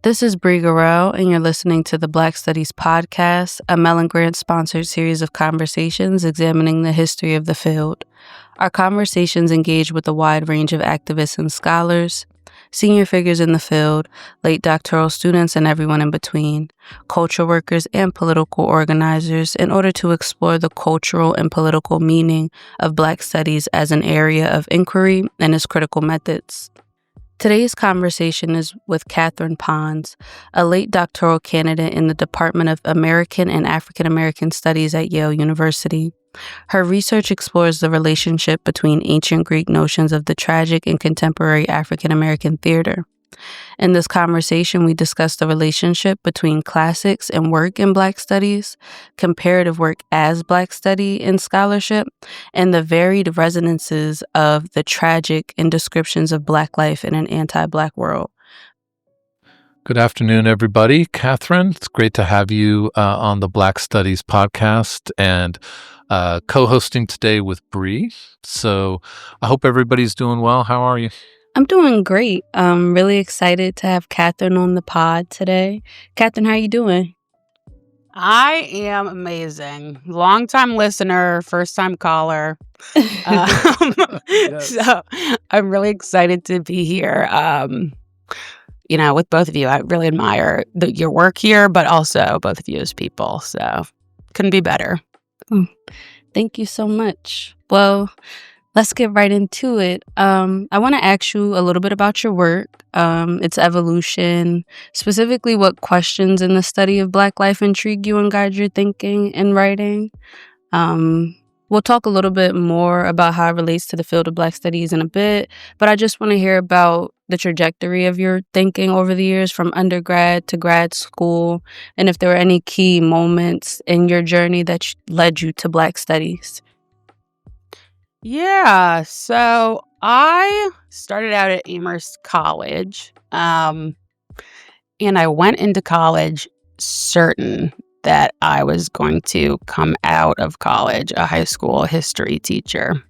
This is Bree Garrell, and you're listening to the Black Studies Podcast, a Mellon Grant-sponsored series of conversations examining the history of the field. Our conversations engage with a wide range of activists and scholars, senior figures in the field, late-doctoral students, and everyone in between, culture workers and political organizers, in order to explore the cultural and political meaning of Black studies as an area of inquiry and its critical methods. Today's conversation is with Katherine Ponds, a late doctoral candidate in the Department of American and African American Studies at Yale University. Her research explores the relationship between ancient Greek notions of the tragic and contemporary African American theater. In this conversation, we discuss the relationship between classics and work in Black studies, comparative work as Black study in scholarship, and the varied resonances of the tragic in descriptions of Black life in an anti-Black world. Good afternoon, everybody. Katherine, it's great to have you on the Black Studies podcast and co-hosting today with Bree. So I hope everybody's doing well. How are you? I'm doing great. I'm really excited to have Katherine on the pod today. Katherine, how are you doing? I am amazing. Long-time listener, first-time caller. Yes. So I'm really excited to be here. With both of you. I really admire your work here, but also both of you as people. So couldn't be better. Thank you so much. Well, let's get right into it. I want to ask you a little bit about your work, its evolution, specifically what questions in the study of Black life intrigue you and guide your thinking and writing. We'll talk a little bit more about how it relates to the field of Black studies in a bit, but I just want to hear about the trajectory of your thinking over the years from undergrad to grad school, and if there were any key moments in your journey that led you to Black studies. Yeah, so I started out at Amherst College, and I went into college certain that I was going to come out of college a high school history teacher.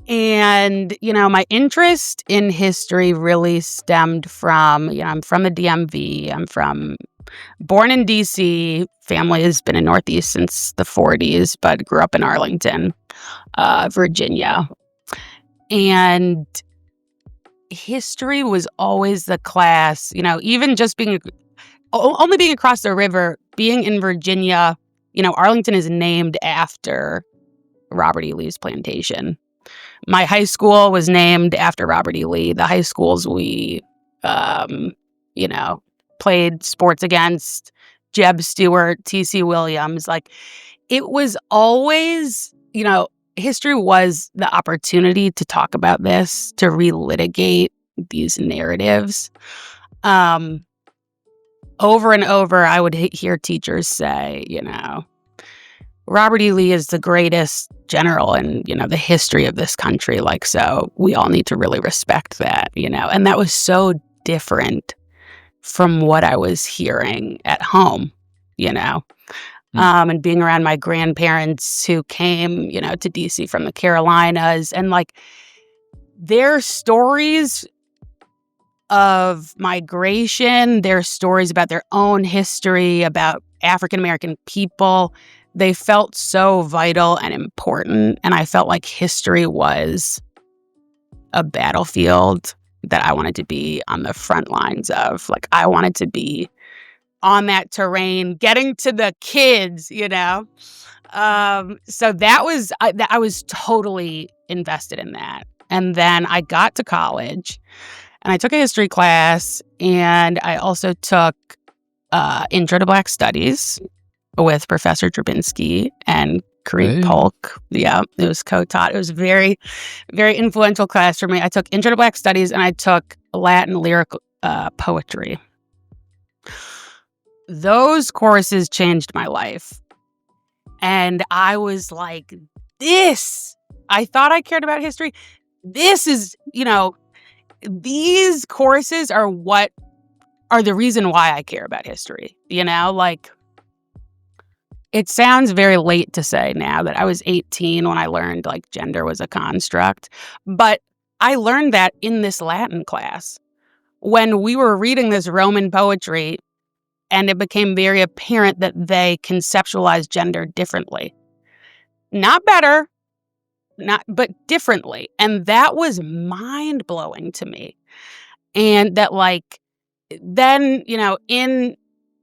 And, my interest in history really stemmed from, I'm from the DMV. Born in D.C., family has been in Northeast since the 40s, but grew up in Arlington, Virginia. And history was always the class, even just only being across the river, being in Virginia, Arlington is named after Robert E. Lee's plantation. My high school was named after Robert E. Lee. The high schools we, played sports against, Jeb Stuart, T.C. Williams. It was always, history was the opportunity to talk about this, to relitigate these narratives. Over and over, I would hear teachers say, Robert E. Lee is the greatest general in, the history of this country. So we all need to really respect that, and that was so different from what I was hearing at home, and being around my grandparents who came, to DC from the Carolinas, and their stories of migration, their stories about their own history, about African American people, they felt so vital and important. And I felt like history was a battlefield that I wanted to be on the front lines of. I wanted to be on that terrain, getting to the kids, So that was, I was totally invested in that. And then I got to college and I took a history class, and I also took Intro to Black Studies with Professor Drabinski and Kareem Polk. Yeah, it was co-taught. It was a very, very influential class for me. I took Intro to Black Studies, and I took Latin lyric poetry. Those courses changed my life. And I was like, I thought I cared about history. This is, these courses are the reason why I care about history. It sounds very late to say now that I was 18 when I learned gender was a construct, but I learned that in this Latin class. when we were reading this Roman poetry, and it became very apparent that they conceptualized gender differently. Not better, but differently. And that was mind-blowing to me. And that, like, then, in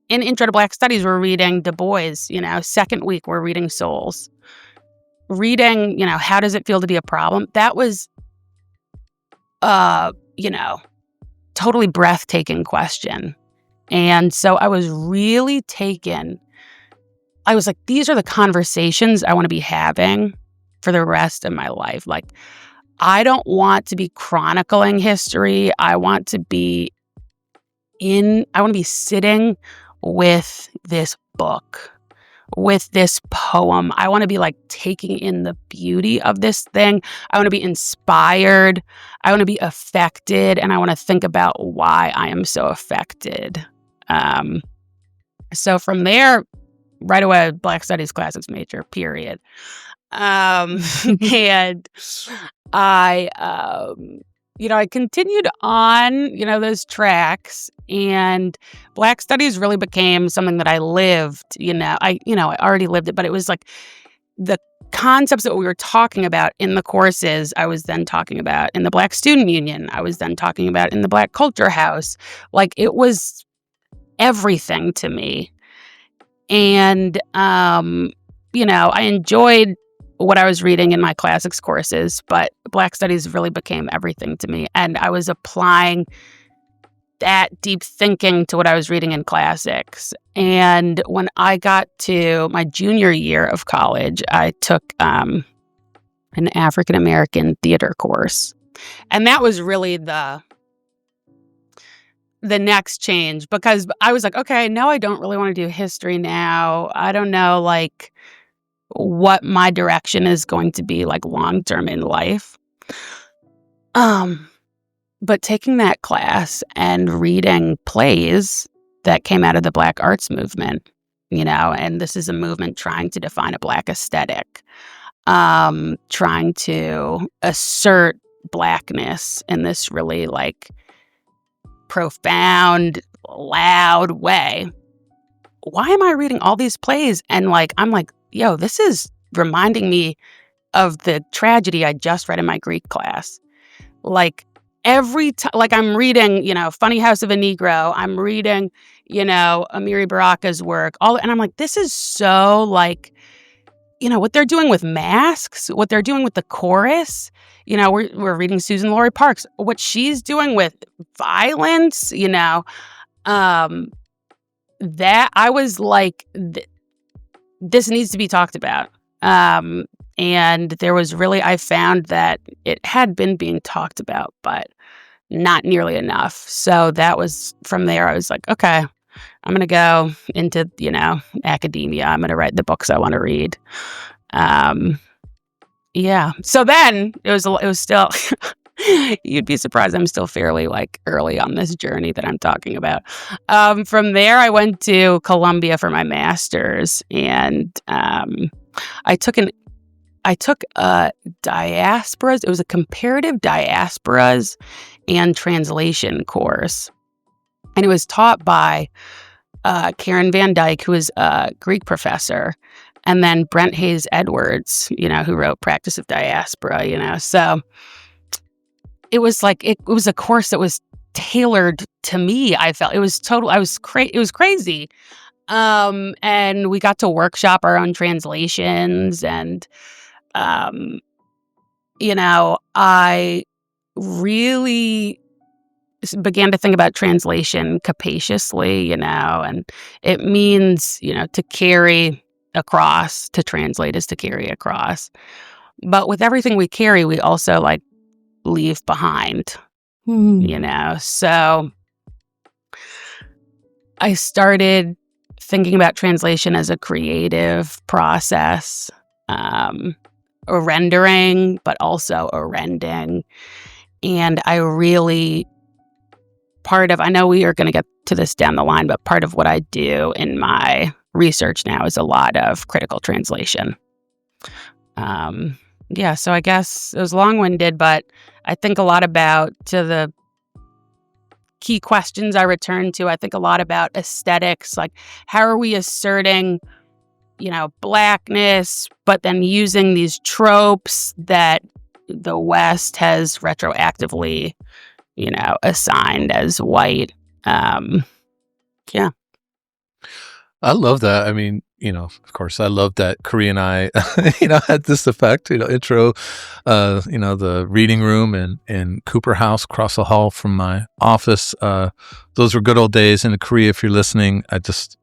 Intro to Black Studies, we're reading Du Bois, second week, we're reading Souls. Reading, How Does It Feel to Be a Problem? That was, totally breathtaking question. And so I was really taken. I was like, these are the conversations I want to be having for the rest of my life. Like, I don't want to be chronicling history. I want to be sitting with this book, with this poem. I want to be like taking in the beauty of this thing. I want to be inspired. I want to be affected. And I want to think about why I am so affected. So from there, right away, Black Studies Classics major, period. And I, I continued on, those tracks, and Black Studies really became something that I lived. I already lived it, but it was like the concepts that we were talking about in the courses, I was then talking about in the Black Student Union. I was then talking about in the Black Culture House. Like, it was everything to me. And, I enjoyed what I was reading in my classics courses, but Black Studies really became everything to me. And I was applying that deep thinking to what I was reading in classics. And when I got to my junior year of college, I took an African American theater course. And that was really the next change, because I was like, okay, no, I don't really want to do history now. I don't know, like, what my direction is going to be, like, long-term in life. But taking that class and reading plays that came out of the Black arts movement, and this is a movement trying to define a Black aesthetic, trying to assert Blackness in this really, like, profound, loud way. Why am I reading all these plays? And, like, I'm like, yo, this is reminding me of the tragedy I just read in my Greek class. Like, every time, like, I'm reading, Funny House of a Negro. I'm reading, Amiri Baraka's work. And I'm like, this is so, like, what they're doing with masks, what they're doing with the chorus. We're reading Susan Laurie Parks, what she's doing with violence, that I was like, this needs to be talked about. And there was really, I found that it had been being talked about, but not nearly enough. So that was, from there, I was like, okay, I'm going to go into, academia. I'm going to write the books I want to read. Yeah. So then it was still, you'd be surprised, I'm still fairly, like, early on this journey that I'm talking about. From there, I went to Columbia for my master's, and I took diasporas. It was a comparative diasporas and translation course, and it was taught by Karen Van Dyke, who was a Greek professor, and then Brent Hayes Edwards, who wrote Practice of Diaspora. So it was like, it was a course that was tailored to me. I felt it was it was crazy. And we got to workshop our own translations, and I really began to think about translation capaciously, and it means, to carry across. To translate is to carry across. But with everything we carry, we also, like, leave behind, So I started thinking about translation as a creative process, a rendering, but also a rending. And I really, I know we are going to get to this down the line, but part of what I do in my research now is a lot of critical translation. So I guess it was long-winded, but I think a lot about, to the key questions I return to. I think a lot about aesthetics, like how are we asserting, Blackness, but then using these tropes that the West has retroactively, assigned as white. Yeah. I love that. I mean, of course, I love that Korea and I, had this effect, intro, the reading room in Cooper House across the hall from my office. Those were good old days. In Korea, if you're listening,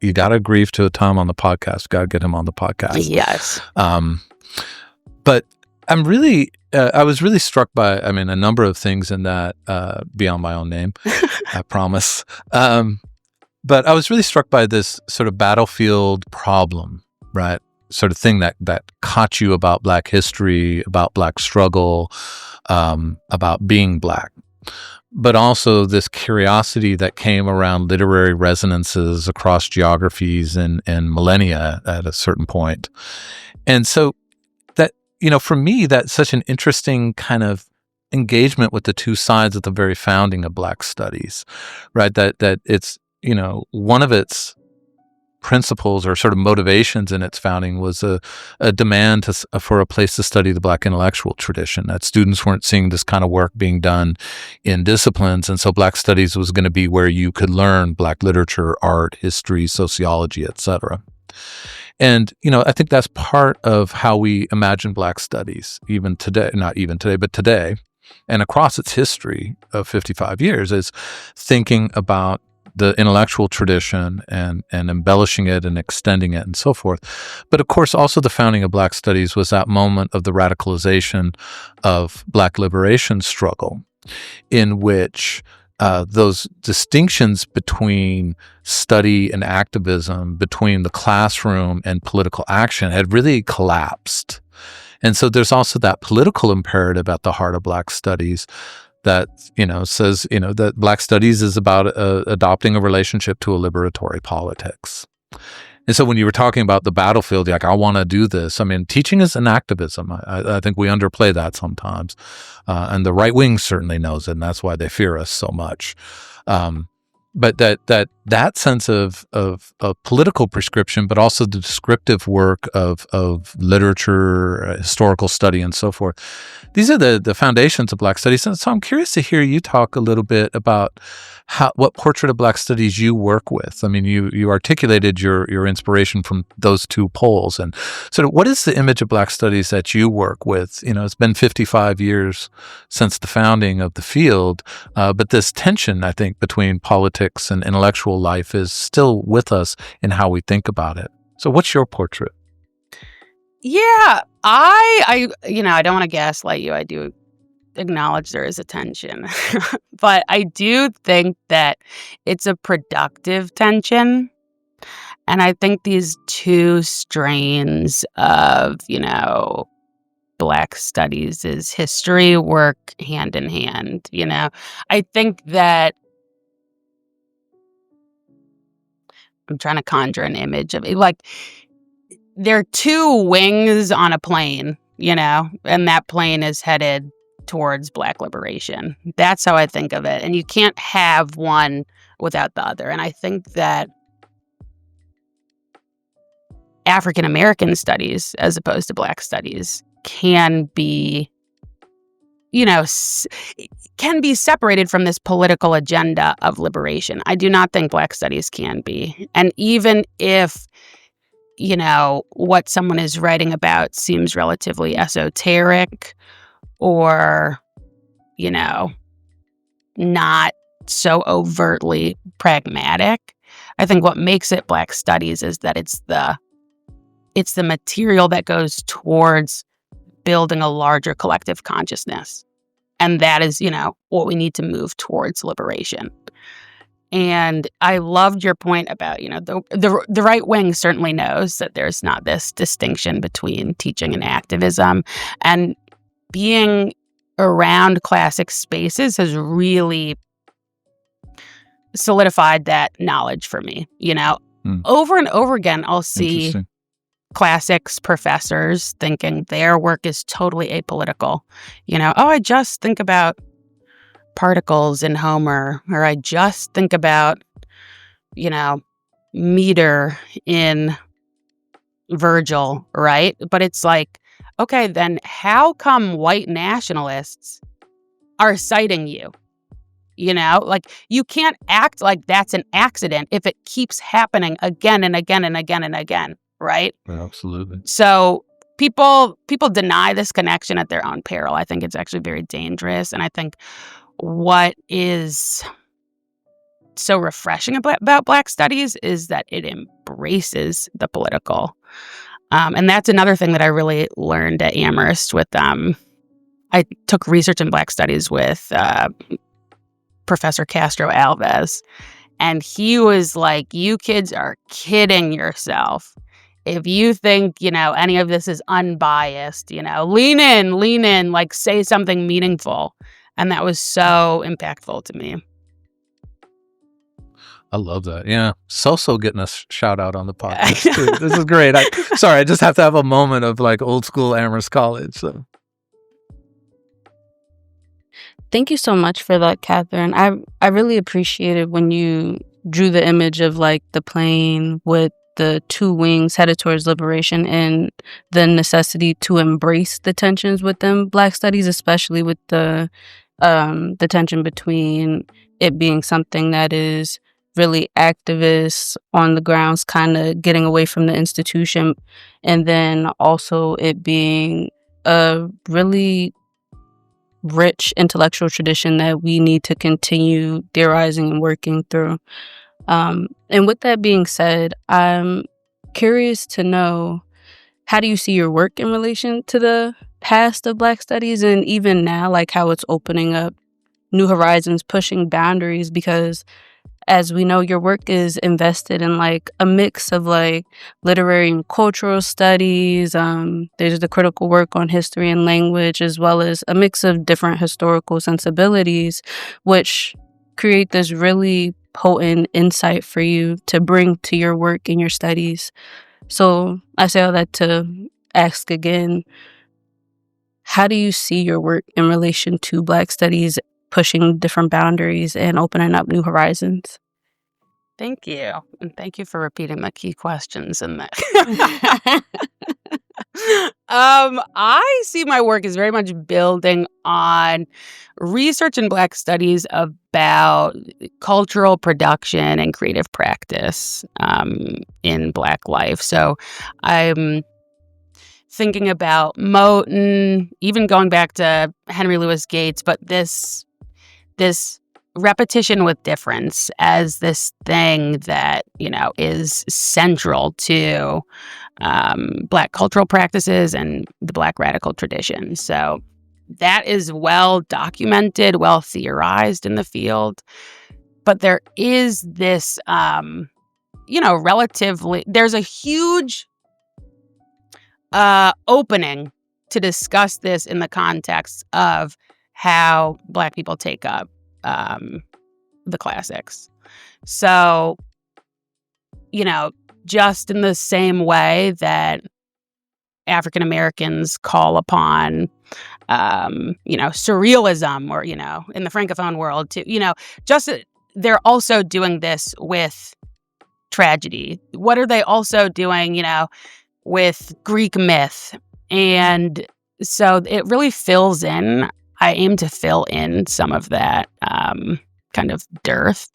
you got to grieve to Tom on the podcast. Got to get him on the podcast. Yes. But I was really struck by, a number of things in that, beyond my own name, I promise. But I was really struck by this sort of battlefield problem, right? Sort of thing that caught you about Black history, about Black struggle, about being Black. But also this curiosity that came around literary resonances across geographies and millennia at a certain point. And so that, for me, that's such an interesting kind of engagement with the two sides at the very founding of Black studies, right? That it's, one of its principles or sort of motivations in its founding was a demand for a place to study the Black intellectual tradition, that students weren't seeing this kind of work being done in disciplines. And so Black studies was going to be where you could learn Black literature, art, history, sociology, etc. And, I think that's part of how we imagine Black studies, even today, not even today, but today, and across its history of 55 years, is thinking about the intellectual tradition and embellishing it and extending it and so forth. But of course, also the founding of Black studies was that moment of the radicalization of Black liberation struggle, in which those distinctions between study and activism, between the classroom and political action, had really collapsed. And so there's also that political imperative at the heart of Black studies that, says, that Black studies is about adopting a relationship to a liberatory politics. And so when you were talking about the battlefield, you're like, I want to do this. Teaching is an activism. I think we underplay that sometimes. And the right wing certainly knows it, and that's why they fear us so much. But that sense of political prescription, but also the descriptive work of literature, historical study, and so forth. These are the foundations of Black studies. And so I'm curious to hear you talk a little bit about what portrait of Black studies you work with. You articulated your inspiration from those two poles. And sort of what is the image of Black studies that you work with? It's been 55 years since the founding of the field, but this tension, I think, between politics and intellectual life is still with us in how we think about it. So what's your portrait? Yeah, I don't want to gaslight you. I do acknowledge there is a tension, but I do think that it's a productive tension. And I think these two strains of, Black studies is history work hand in hand. I think that I'm trying to conjure an image of it, like there are two wings on a plane, and that plane is headed towards Black liberation. That's how I think of it. And you can't have one without the other. And I think that African American studies, as opposed to Black studies, can be, can be separated from this political agenda of liberation. I do not think Black studies can be. And even if, what someone is writing about seems relatively esoteric or, not so overtly pragmatic, I think what makes it Black studies is that it's the material that goes towards building a larger collective consciousness. And that is, what we need to move towards liberation. And I loved your point about, the right wing certainly knows that there's not this distinction between teaching and activism. And being around classic spaces has really solidified that knowledge for me. Over and over again, I'll see classics professors thinking their work is totally apolitical. I just think about particles in Homer, or I just think about, meter in Virgil, right? But it's like, okay, then how come white nationalists are citing you? Like, you can't act like that's an accident if it keeps happening again and again and again and again, right? Absolutely. So people deny this connection at their own peril. I think it's actually very dangerous. And I think what is so refreshing about Black studies is that it embraces the political. And that's another thing that I really learned at Amherst with I took research in Black studies with Professor Castro Alves. And he was like, you kids are kidding yourself. If you think, any of this is unbiased, lean in, like say something meaningful. And that was so impactful to me. I love that. Yeah. So getting a shout out on the podcast too. This is great. I just have to have a moment of like old school Amherst College. So. Thank you so much for that, Catherine. I really appreciated when you drew the image of like the plane with the two wings headed towards liberation and the necessity to embrace the tensions within Black studies, especially with the tension between it being something that is really activist on the grounds, kind of getting away from the institution, and then also it being a really rich intellectual tradition that we need to continue theorizing and working through. And with that being said, I'm curious to know, how do you see your work in relation to the past of Black studies, and even now, like how it's opening up new horizons, pushing boundaries? Because as we know, your work is invested in like a mix of like literary and cultural studies. There's the critical work on history and language, as well as a mix of different historical sensibilities, which create this really potent insight for you to bring to your work and your studies. So I say all that to ask again, how do you see your work in relation to Black studies pushing different boundaries and opening up new horizons? Thank you. And thank you for repeating the key questions in that. I see my work as very much building on research in Black studies about cultural production and creative practice in Black life. So I'm thinking about Moten, even going back to Henry Louis Gates, but this repetition with difference as this thing that, is central to Black cultural practices and the Black radical tradition. So that is well documented, well theorized in the field. But there is this, there's a huge opening to discuss this in the context of how Black people take up the classics. So, just in the same way that African Americans call upon, surrealism, or, in the Francophone world too, they're also doing this with tragedy. What are they also doing, with Greek myth? And so it really fills in. I aim to fill in some of that kind of dearth,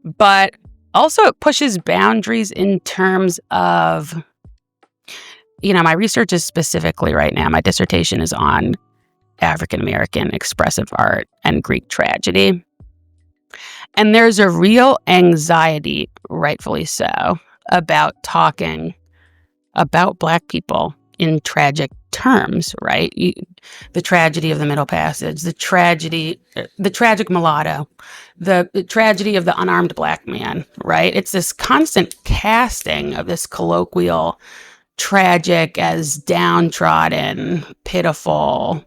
but also it pushes boundaries in terms of, my research is specifically right now, my dissertation is on African American expressive art and Greek tragedy. And there's a real anxiety, rightfully so, about talking about Black people in tragic terms, right? The tragedy of the Middle Passage, the tragic mulatto, the tragedy of the unarmed Black man, right? It's this constant casting of this colloquial tragic as downtrodden, pitiful.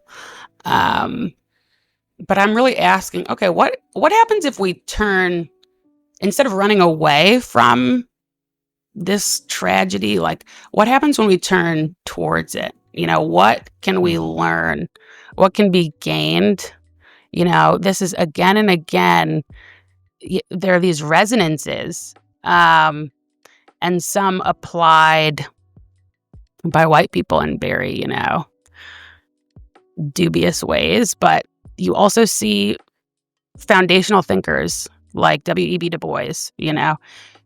But I'm really asking, okay, what happens if we turn, instead of running away from this tragedy, like what happens when we turn towards it? What can we learn? What can be gained This is again and again, there are these resonances, and some applied by white people in very, dubious ways. But you also see foundational thinkers like W.E.B. Du Bois,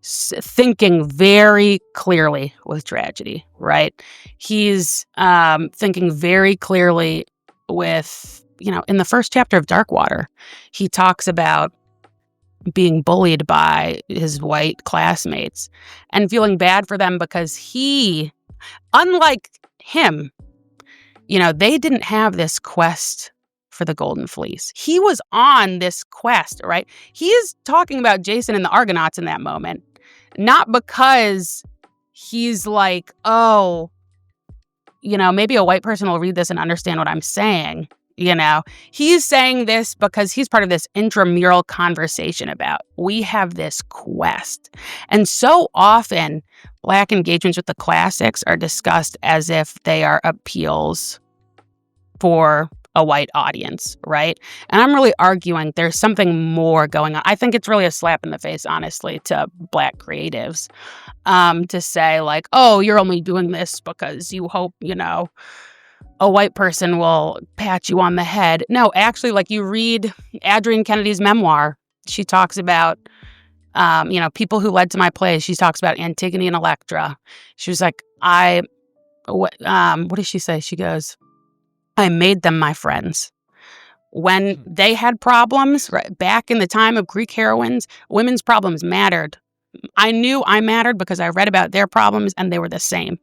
thinking very clearly with tragedy, right? He's thinking very clearly with, in the first chapter of Darkwater, he talks about being bullied by his white classmates and feeling bad for them because he, unlike him, they didn't have this quest for the Golden Fleece. He was on this quest, right? He is talking about Jason and the Argonauts in that moment, not because he's like, oh, maybe a white person will read this and understand what I'm saying. He's saying this because he's part of this intramural conversation about, we have this quest. And so often, Black engagements with the classics are discussed as if they are appeals for a white audience, right? And I'm really arguing there's something more going on. I think it's really a slap in the face, honestly, to Black creatives, to say like, oh, you're only doing this because you hope, a white person will pat you on the head. No, actually, like you read Adrienne Kennedy's memoir, she talks about, people who led to my plays. She talks about Antigone and Electra. She was like, what does she say? She goes, I made them my friends. When they had problems, right, back in the time of Greek heroines, women's problems mattered. I knew I mattered because I read about their problems and they were the same.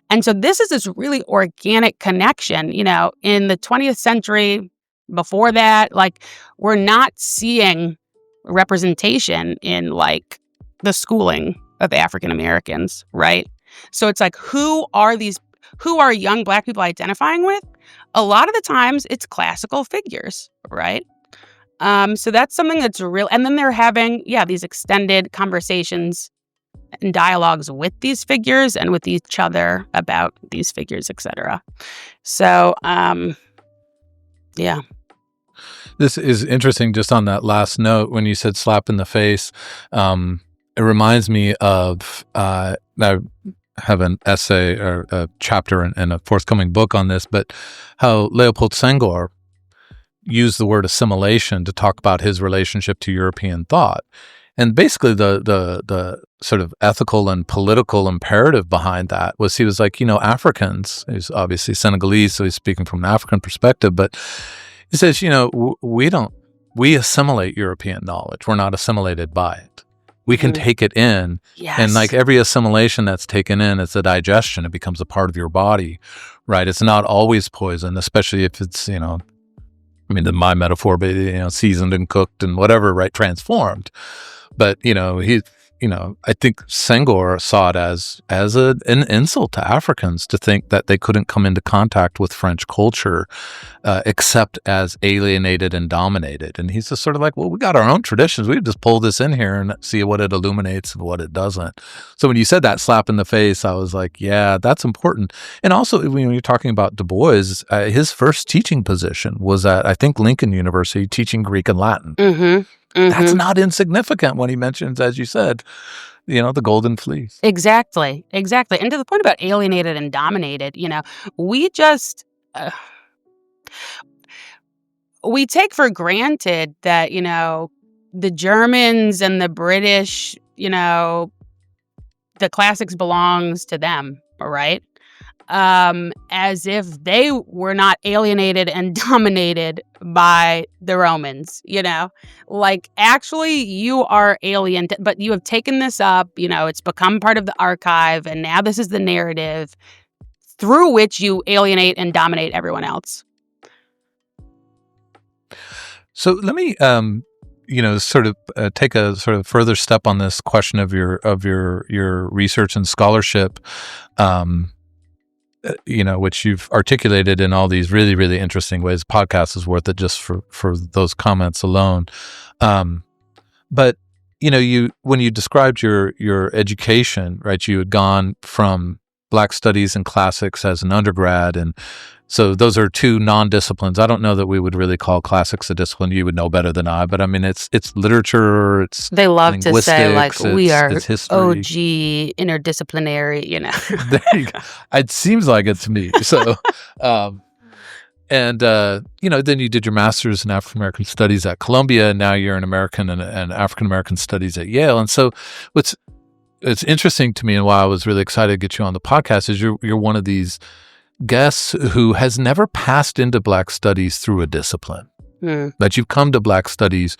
And so this is this really organic connection, in the 20th century. Before that, like, we're not seeing representation in like the schooling of African Americans, right? So it's like, who are young Black people identifying with? A lot of the times it's classical figures, right? So that's something that's real. And then they're having, these extended conversations and dialogues with these figures and with each other about these figures, etc. So, This is interesting. Just on that last note, when you said slap in the face, it reminds me of, I have an essay or a chapter in a forthcoming book on this, but how Leopold Senghor used the word assimilation to talk about his relationship to European thought. And basically the sort of ethical and political imperative behind that was, he was like, Africans, he's obviously Senegalese, so he's speaking from an African perspective, but he says, we assimilate European knowledge. We're not assimilated by it. We can take it in. Yes. And like every assimilation that's taken in, it's a digestion. It becomes a part of your body, right? It's not always poison, especially if it's, my metaphor, but, seasoned and cooked and whatever, right? Transformed. But, I think Senghor saw it as an insult to Africans to think that they couldn't come into contact with French culture except as alienated and dominated. And he's just sort of like, well, we got our own traditions. We just pull this in here and see what it illuminates and what it doesn't. So when you said that slap in the face, I was like, yeah, that's important. And also, when you're talking about Du Bois, his first teaching position was at, I think, Lincoln University, teaching Greek and Latin. Mm-hmm. Mm-hmm. That's not insignificant when he mentions, as you said, the Golden Fleece. Exactly. And to the point about alienated and dominated, we just, we take for granted that, the Germans and the British, the classics belongs to them, right? As if they were not alienated and dominated by the Romans, like, actually you are alien, but you have taken this up, it's become part of the archive, and now this is the narrative through which you alienate and dominate everyone else. So let me, sort of take a sort of further step on this question of your research and scholarship. Which you've articulated in all these really, really interesting ways. Podcast is worth it just for those comments alone. But when you described your education, right, you had gone from Black Studies and Classics as an undergrad and So those are two non-disciplines. I don't know that we would really call classics a discipline. You would know better than I, but I mean, it's literature, it's They love to say, like, we are it's history. OG interdisciplinary, you know. There you go. It seems like it to me. So, then you did your master's in African American studies at Columbia, and now you're in American and African American studies at Yale. And so, it's interesting to me, and why I was really excited to get you on the podcast is you're one of these guests who has never passed into Black studies through a discipline. That you've come to Black studies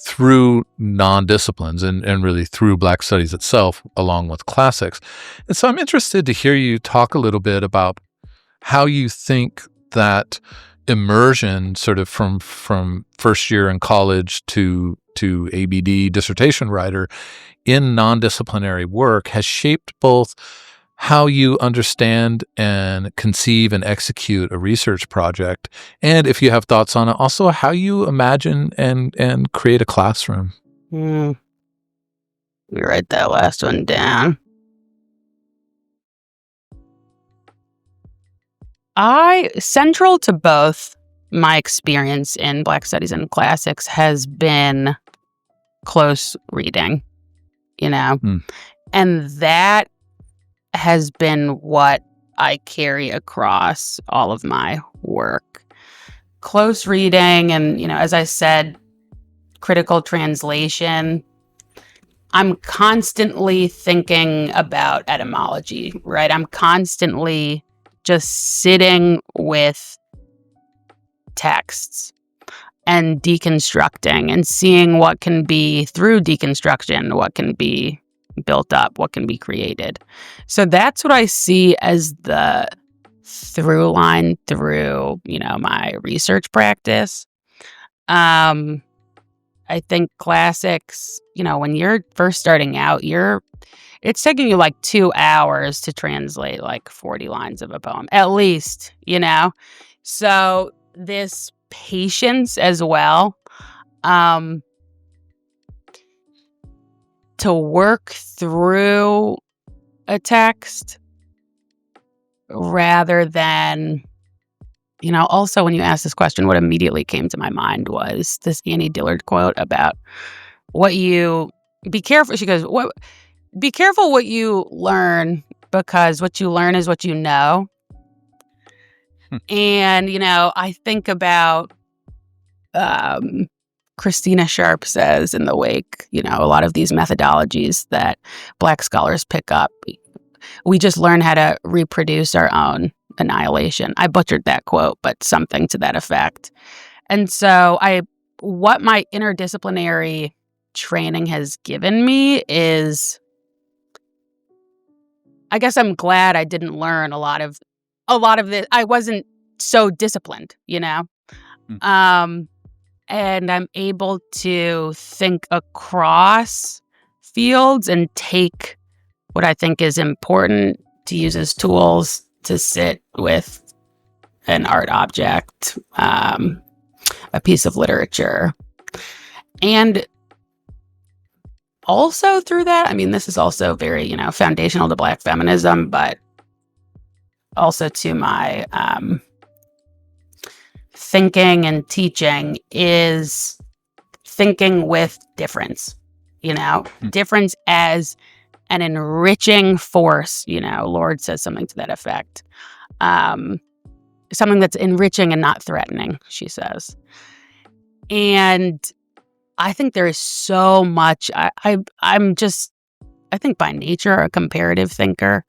through non-disciplines and really through Black studies itself, along with classics. And so I'm interested to hear you talk a little bit about how you think that immersion sort of from first year in college to ABD, dissertation writer, in non-disciplinary work has shaped both how you understand and conceive and execute a research project, and if you have thoughts on it, also how you imagine and create a classroom. Let me write that last one down. Central to both my experience in Black studies and classics has been close reading, and that has been what I carry across all of my work. Close reading and, as I said, critical translation. I'm constantly thinking about etymology, right? I'm constantly just sitting with texts and deconstructing and seeing what can be, through deconstruction, what can be built up, what can be created. So that's what I see as the through line through, my research practice. I think classics, when you're first starting out, it's taking you like 2 hours to translate like 40 lines of a poem, at least, So this patience as well, to work through a text rather than, also when you asked this question, what immediately came to my mind was this Annie Dillard quote about be careful. She goes, be careful what you learn, because what you learn is what you know. And, I think about, Christina Sharp says in The Wake, a lot of these methodologies that Black scholars pick up, we just learn how to reproduce our own annihilation. I butchered that quote, but something to that effect. And so what my interdisciplinary training has given me is, I guess I'm glad I didn't learn a lot of this. I wasn't so disciplined, and I'm able to think across fields and take what I think is important to use as tools to sit with an art object, a piece of literature. And also through that, this is also very, foundational to Black feminism, but also to my thinking and teaching is thinking with difference, difference as an enriching force. Lord says something to that effect. Something that's enriching and not threatening, she says. And I think there is so much. I think by nature a comparative thinker.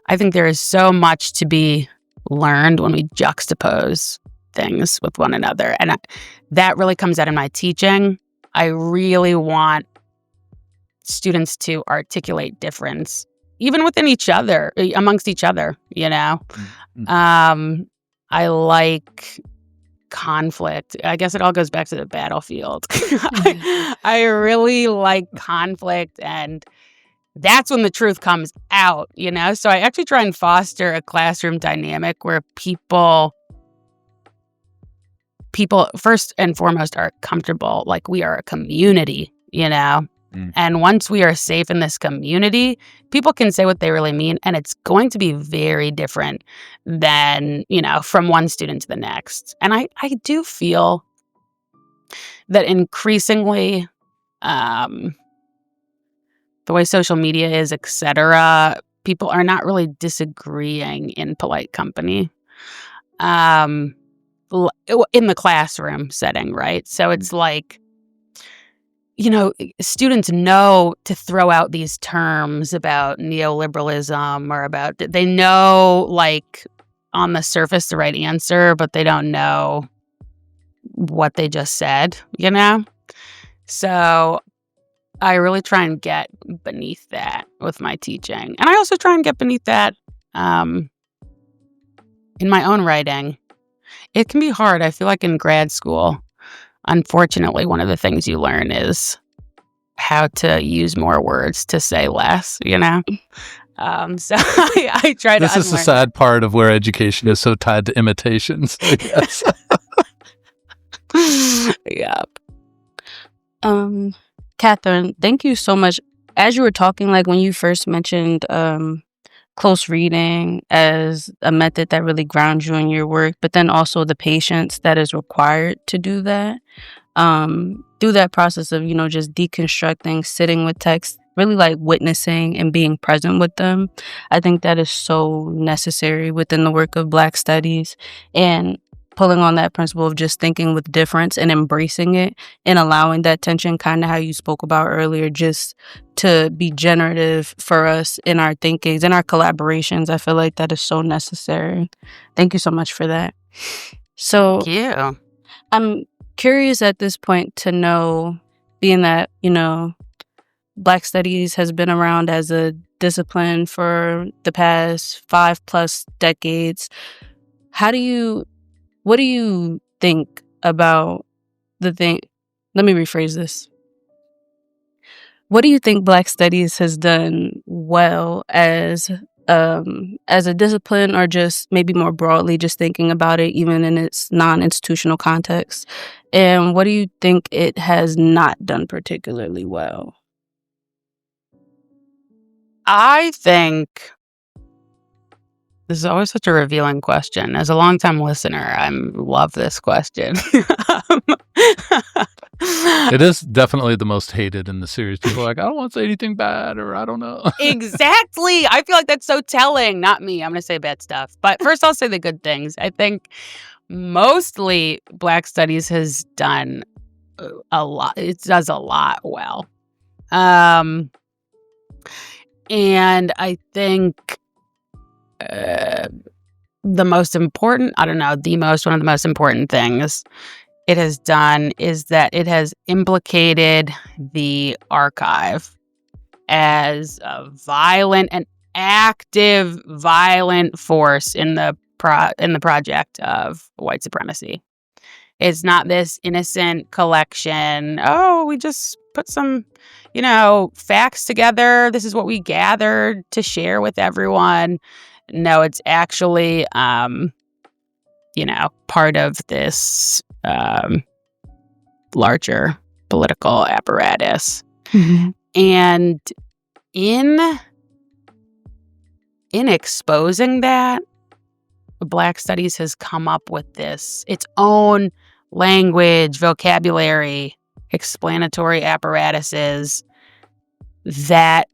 I think there is so much to be learned when we juxtapose things with one another. And that really comes out in my teaching. I really want students to articulate difference, even within each other, amongst each other, I like conflict. I guess it all goes back to the battlefield. I really like conflict, and that's when the truth comes out, So I actually try and foster a classroom dynamic where people first and foremost are comfortable, like we are a community, And once we are safe in this community, people can say what they really mean, and it's going to be very different than, from one student to the next. And I do feel that increasingly, the way social media is, etc., people are not really disagreeing in polite company, in the classroom setting, right? So it's like, students know to throw out these terms about neoliberalism or they know, like, on the surface the right answer, but they don't know what they just said, So I really try and get beneath that with my teaching. And I also try and get beneath that in my own writing. It can be hard. I feel like in grad school, unfortunately, one of the things you learn is how to use more words to say less, So I try to This is the sad part of where education is so tied to imitations. Yes. Yep. Katherine, thank you so much. As you were talking, like when you first mentioned close reading as a method that really grounds you in your work, but then also the patience that is required to do that, through that process of, just deconstructing, sitting with text, really like witnessing and being present with them. I think that is so necessary within the work of Black Studies, and pulling on that principle of just thinking with difference and embracing it and allowing that tension, kind of how you spoke about earlier, just to be generative for us in our thinkings and our collaborations. I feel like that is so necessary. Thank you so much for that. So Thank you. I'm curious at this point to know, being that, Black Studies has been around as a discipline for the past 5+ decades. What do you think about let me rephrase this. What do you think Black Studies has done well as a discipline, or just maybe more broadly, just thinking about it even in its non-institutional context? And what do you think it has not done particularly well? I think this is always such a revealing question. As a longtime listener, I love this question. It is definitely the most hated in the series. People are like, I don't want to say anything bad, or I don't know. Exactly. I feel like that's so telling. Not me. I'm going to say bad stuff. But first, I'll say the good things. I think mostly Black Studies has done a lot. It does a lot well. And I think one of the most important things it has done is that it has implicated the archive as a violent and active violent force in the project of white supremacy. It's not this innocent collection. Oh, we just put some, facts together. This is what we gathered to share with everyone. No, it's actually, part of this larger political apparatus. Mm-hmm. And in exposing that, Black Studies has come up with its own language, vocabulary, explanatory apparatuses that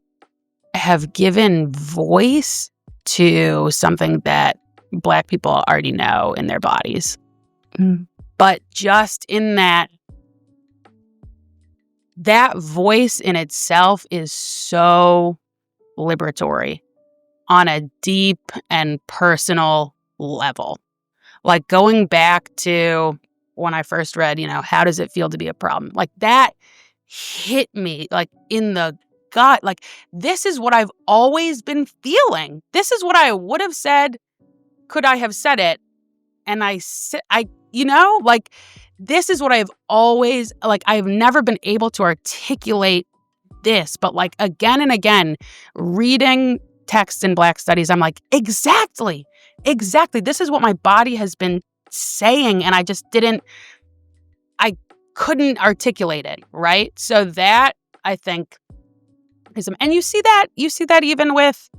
have given voice to something that Black people already know in their bodies. Mm. But just in that voice in itself is so liberatory on a deep and personal level. Like going back to when I first read, how does it feel to be a problem? Like that hit me like in the gut. Like, this is what I've always been feeling. This is what I would have said. Could I have said it? And this is what I've always, I've never been able to articulate this, but again and again, reading texts in Black Studies, I'm like, exactly. This is what my body has been saying. And I couldn't articulate it. Right. So that I think, and you see that even with,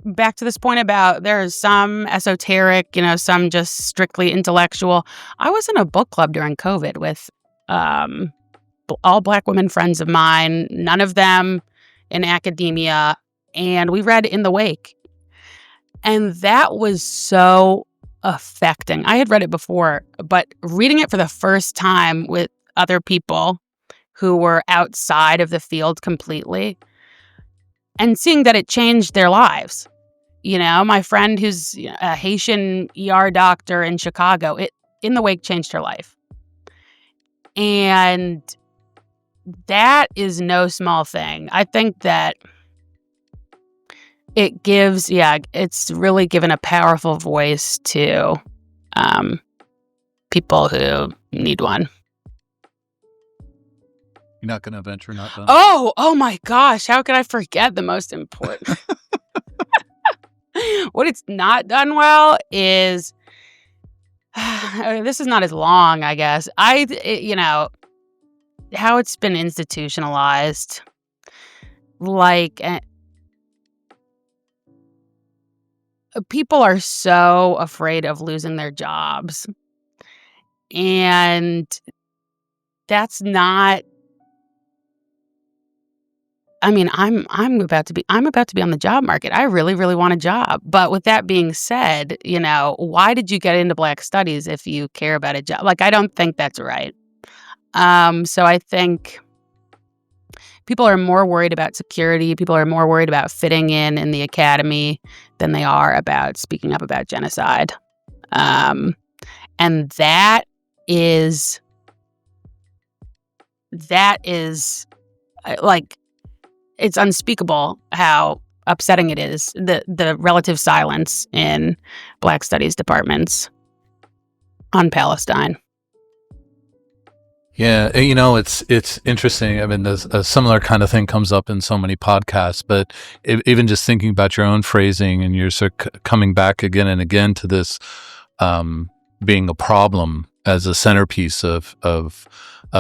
back to this point about there's some esoteric, some just strictly intellectual. I was in a book club during COVID with all Black women friends of mine, none of them in academia, and we read In the Wake. And that was so affecting. I had read it before, but reading it for the first time with other people who were outside of the field completely and seeing that it changed their lives. My friend who's a Haitian ER doctor in Chicago, In the Wake changed her life. And that is no small thing. I think that it's really given a powerful voice to people who need one. You're not going to venture not done? Oh my gosh. How could I forget the most important? What it's not done well is, this is not as long, I guess. How it's been institutionalized. Like, people are so afraid of losing their jobs. And that's not, I'm about to be on the job market. I really, really want a job. But with that being said, why did you get into Black studies if you care about a job? Like, I don't think that's right. So I think people are more worried about security. People are more worried about fitting in the academy than they are about speaking up about genocide. And that is like, it's unspeakable how upsetting it is, the relative silence in Black studies departments on Palestine. Yeah, it's interesting. I mean, there's a similar kind of thing comes up in so many podcasts, but even just thinking about your own phrasing and you're sort of coming back again and again to this being a problem as a centerpiece of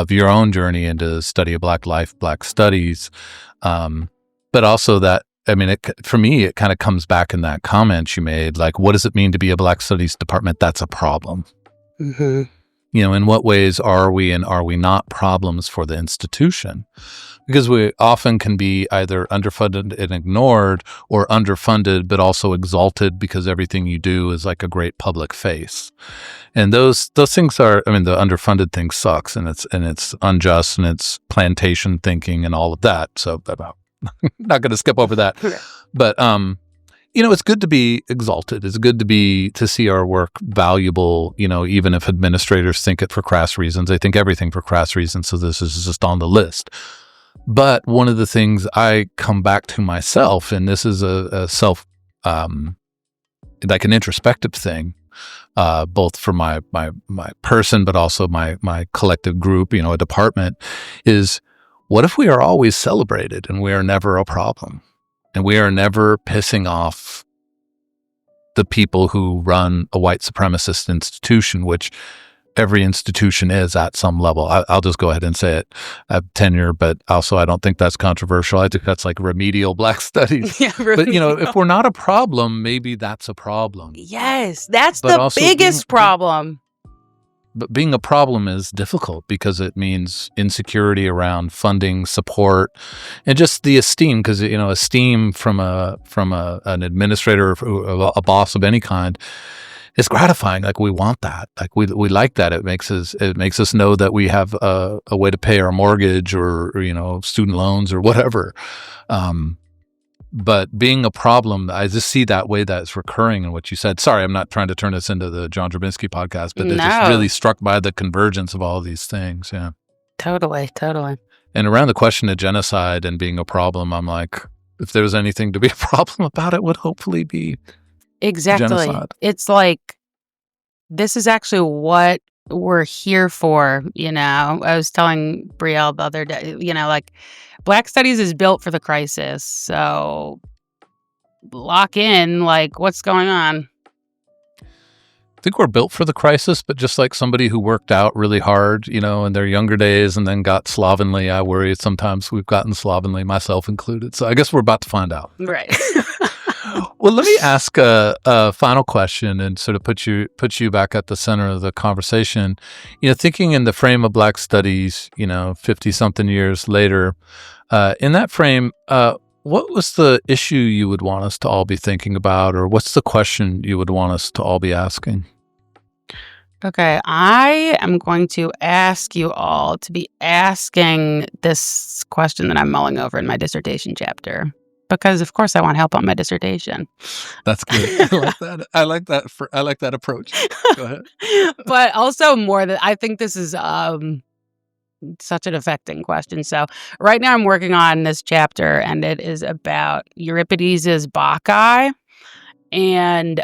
your own journey into the study of Black life, Black studies, but also that, for me, it kind of comes back in that comment you made, like, what does it mean to be a Black studies department? That's a problem. Mm-hmm. In what ways are we and are we not problems for the institution? Because we often can be either underfunded and ignored or underfunded, but also exalted because everything you do is like a great public face. And those things are, the underfunded thing sucks and it's unjust and it's plantation thinking and all of that. So I'm not going to skip over that. But, it's good to be exalted. It's good to see our work valuable, even if administrators think it for crass reasons. They think everything for crass reasons, so this is just on the list. But one of the things I come back to myself, and this is a self, like an introspective thing, both for my person, but also my collective group, a department, is what if we are always celebrated and we are never a problem? And we are never pissing off the people who run a white supremacist institution, which every institution is at some level. I'll just go ahead and say it. I have tenure, but also I don't think that's controversial. I think that's like remedial Black studies. Yeah, but, if we're not a problem, maybe that's a problem. Yes, that's the biggest problem. But being a problem is difficult because it means insecurity around funding, support, and just the esteem. Because esteem from an administrator or a boss of any kind is gratifying. Like, we want that. Like, we like that. It makes us know that we have a way to pay our mortgage or student loans or whatever. But being a problem, I just see that way that's recurring in what you said. Sorry, I'm not trying to turn this into the John Drabinski podcast, but it's just really struck by the convergence of all these things. Yeah. Totally. And around the question of genocide and being a problem, I'm like, if there was anything to be a problem about, it would hopefully be genocide. It's like, this is actually what we're here for. I was telling Brielle the other day, like, Black studies is built for the crisis. So lock in, like, what's going on? I think we're built for the crisis, but just like somebody who worked out really hard, in their younger days and then got slovenly, I worry sometimes we've gotten slovenly, myself included. So I guess we're about to find out. Right. Well, let me ask a final question and sort of put you back at the center of the conversation. Thinking in the frame of Black studies, 50-something years later, in that frame, what was the issue you would want us to all be thinking about, or what's the question you would want us to all be asking? Okay, I am going to ask you all to be asking this question that I'm mulling over in my dissertation chapter, because of course I want help on my dissertation. That's good. I like that. I like that approach. Go ahead. But also more that I think this is such an affecting question. So right now I'm working on this chapter, and it is about Euripides' Bacchae and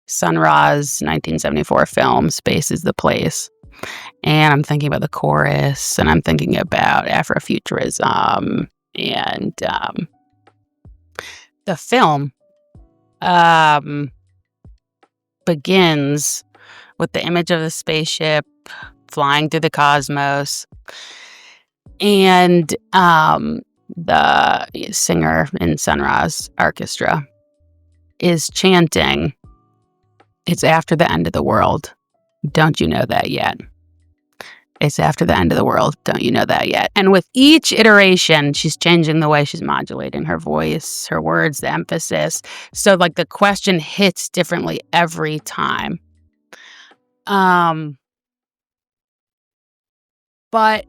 Sun Ra's 1974 film Space is the Place. And I'm thinking about the chorus, and I'm thinking about Afrofuturism, and the film begins with the image of the spaceship flying through the cosmos, and the singer in Sun Ra's orchestra is chanting, "It's after the end of the world. Don't you know that yet? It's after the end of the world. Don't you know that yet?" And with each iteration, she's changing the way she's modulating her voice, her words, the emphasis. So like the question hits differently every time. But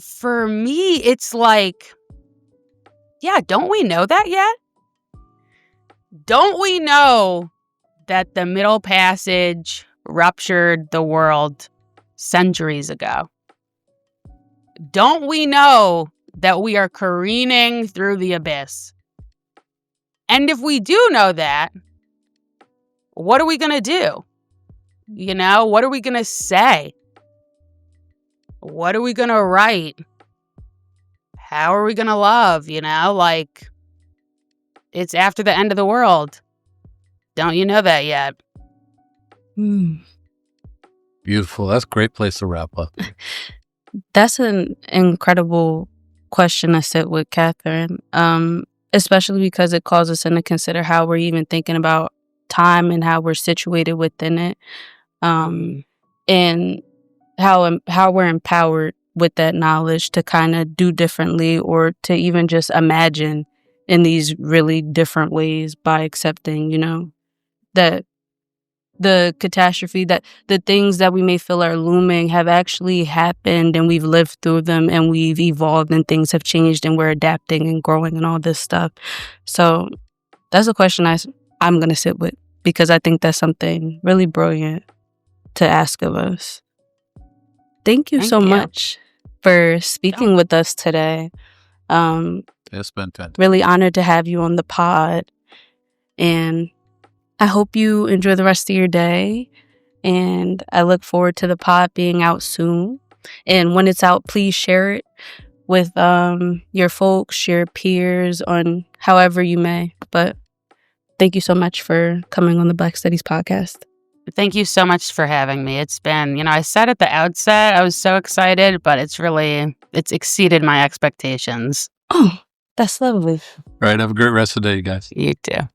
for me, it's like, yeah, don't we know that yet? Don't we know that the Middle Passage ruptured the world centuries ago? Don't we know that we are careening through the abyss? And if we do know that, what are we going to do? What are we going to say? What are we going to write? How are we going to love? It's after the end of the world. Don't you know that yet? Beautiful. That's a great place to wrap up. That's an incredible question to sit with, Katherine, especially because it calls us in to consider how we're even thinking about time and how we're situated within it, and how we're empowered with that knowledge to kind of do differently, or to even just imagine in these really different ways by accepting, that the catastrophe, that the things that we may feel are looming have actually happened, and we've lived through them, and we've evolved, and things have changed, and we're adapting and growing and all this stuff. So that's a question I'm going to sit with, because I think that's something really brilliant to ask of us. Thank you so much for speaking with us today. It's been fantastic. Really honored to have you on the pod. And I hope you enjoy the rest of your day. And I look forward to the pod being out soon. And when it's out, please share it with your folks, your peers, on however you may. But thank you so much for coming on the Black Studies podcast. Thank you so much for having me. It's been, I said at the outset, I was so excited, but it's exceeded my expectations. Oh, that's lovely. All right. Have a great rest of the day, you guys. You too.